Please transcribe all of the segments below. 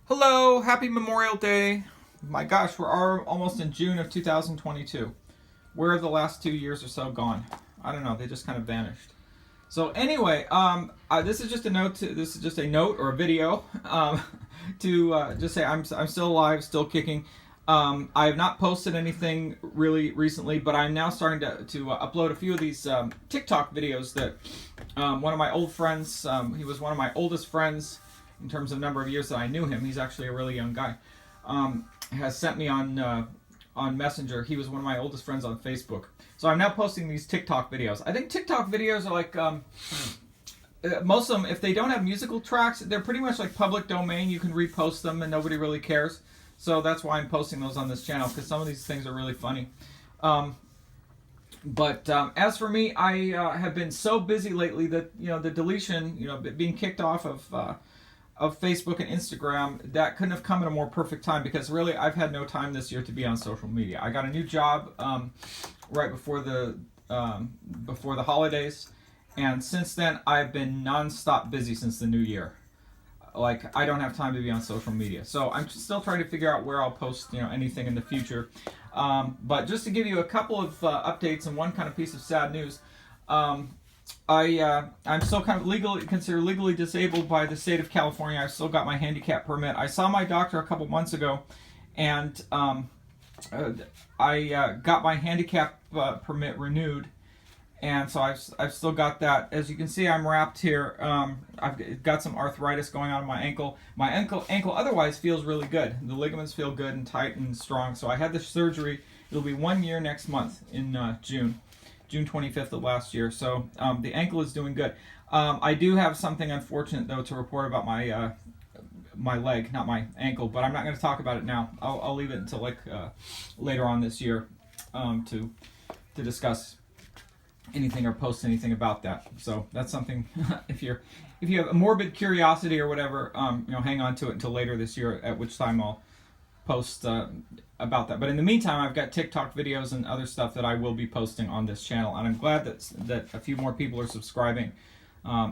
Hello, happy Memorial Day. My gosh, we're almost in June of 2022. Where have the last 2 years or so gone? I don't know, they just kind of vanished. So anyway, this is just a note. This is just a note or a video to just say I'm still alive, still kicking. I have not posted anything really recently, but I'm now starting to upload a few of these TikTok videos that one of my old friends. He was one of my oldest friends in terms of number of years that I knew him. He's actually a really young guy. Has sent me on Messenger. He was one of my oldest friends on Facebook. So I'm now posting these TikTok videos. I think TikTok videos are like most of them. If they don't have musical tracks, they're pretty much like public domain. You can repost them and nobody really cares. So that's why I'm posting those on this channel, because some of these things are really funny. But as for me, I have been so busy lately that the deletion, being kicked off of Facebook and Instagram, that couldn't have come at a more perfect time, because really I've had no time this year to be on social media. I got a new job right before the holidays, and since then I've been non-stop busy since the new year. Like, I don't have time to be on social media, so I'm still trying to figure out where I'll post anything in the future. But just to give you a couple of updates and one kind of piece of sad news. I'm still kind of considered legally disabled by the state of California. I've still got my handicap permit. I saw my doctor a couple months ago, and I got my handicap permit renewed, and so I've still got that. As you can see, I'm wrapped here. I've got some arthritis going on in my ankle. My ankle otherwise feels really good. The ligaments feel good and tight and strong. So I had the surgery. It'll be 1 year next month in June 25th of last year. So the ankle is doing good. I do have something unfortunate though to report about my leg, not my ankle, but I'm not going to talk about it now. I'll leave it until later on this year to discuss anything or post anything about that. So that's something. if you have a morbid curiosity or whatever, hang on to it until later this year, at which time I'll post about that. But in the meantime, I've got TikTok videos and other stuff that I will be posting on this channel, and I'm glad that a few more people are subscribing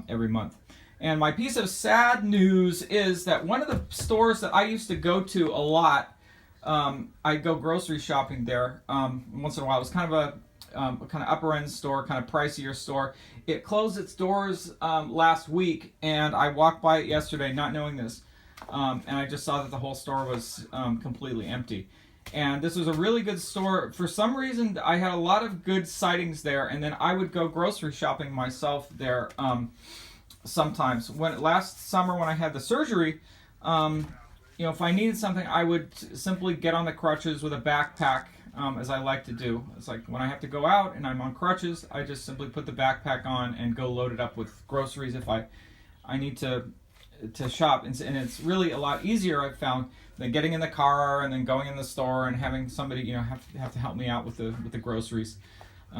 every month. And my piece of sad news is that one of the stores that I used to go to a lot, I go grocery shopping there once in a while. It was kind of a upper end store, kind of pricier store. It closed its doors last week, and I walked by it yesterday not knowing this, and I just saw that the whole store was completely empty. And this was a really good store. For some reason, I had a lot of good sightings there, and then I would go grocery shopping myself there sometimes. Last summer when I had the surgery, if I needed something, I would simply get on the crutches with a backpack, as I like to do. It's like when I have to go out and I'm on crutches, I just simply put the backpack on and go load it up with groceries if I need to shop. And it's really a lot easier, I've found, than getting in the car and then going in the store and having somebody have to help me out with the groceries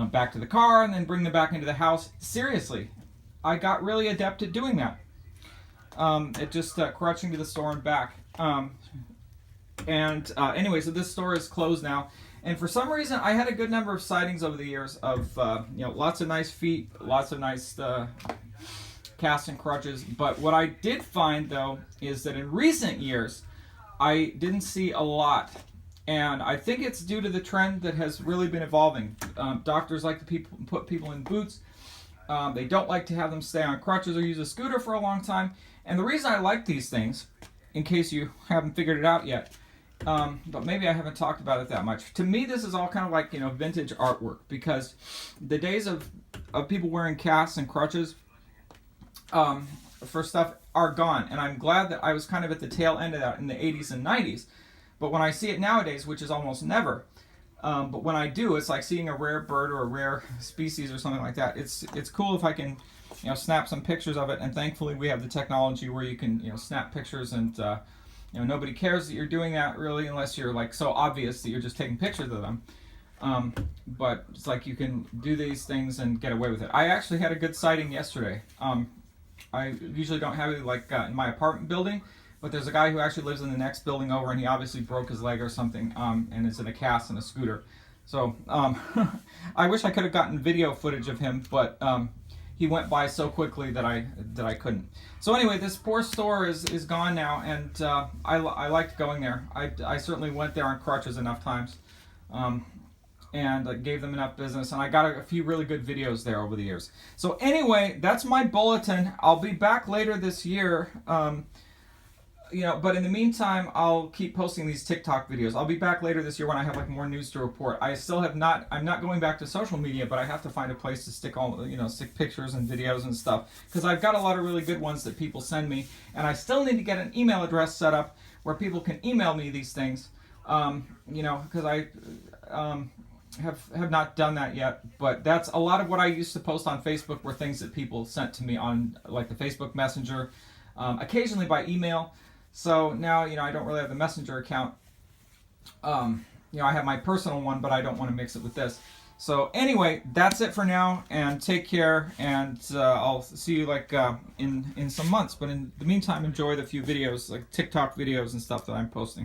back to the car and then bring them back into the house. Seriously, I got really adept at doing that. It just crutching to the store and back. Anyway, so this store is closed now. And for some reason, I had a good number of sightings over the years of lots of nice feet, lots of nice casts and crutches. But what I did find, though, is that in recent years, I didn't see a lot. And I think it's due to the trend that has really been evolving. Doctors like to put people in boots. They don't like to have them stay on crutches or use a scooter for a long time. And the reason I like these things, in case you haven't figured it out yet, but maybe I haven't talked about it that much. To me, this is all kind of like vintage artwork, because the days of people wearing casts and crutches for stuff are gone, and I'm glad that I was kind of at the tail end of that in the 80s and 90s. But when I see it nowadays, which is almost never, but when I do, it's like seeing a rare bird or a rare species or something like that. It's cool if I can snap some pictures of it, and thankfully we have the technology where you can snap pictures, and nobody cares that you're doing that really, unless you're like so obvious that you're just taking pictures of them. But it's like you can do these things and get away with it. I actually had a good sighting yesterday. I usually don't have it in my apartment building, but there's a guy who actually lives in the next building over, and he obviously broke his leg or something, and is in a cast and a scooter. So I wish I could have gotten video footage of him, but he went by so quickly that I couldn't. So anyway, this poor store is gone now, and I liked going there. I certainly went there on crutches enough times, and gave them enough business, and I got a few really good videos there over the years. So anyway, that's my bulletin. I'll be back later this year. But in the meantime, I'll keep posting these TikTok videos. I'll be back later this year when I have like more news to report. I still have not. I'm not going back to social media, but I have to find a place to stick stick pictures and videos and stuff, because I've got a lot of really good ones that people send me, and I still need to get an email address set up where people can email me these things. Because I have not done that yet. But that's a lot of what I used to post on Facebook were things that people sent to me on like the Facebook Messenger, occasionally by email. So now, I don't really have the Messenger account. I have my personal one, but I don't want to mix it with this. So anyway, that's it for now, and take care, and I'll see you in some months. But in the meantime, enjoy the few videos, like TikTok videos and stuff that I'm posting.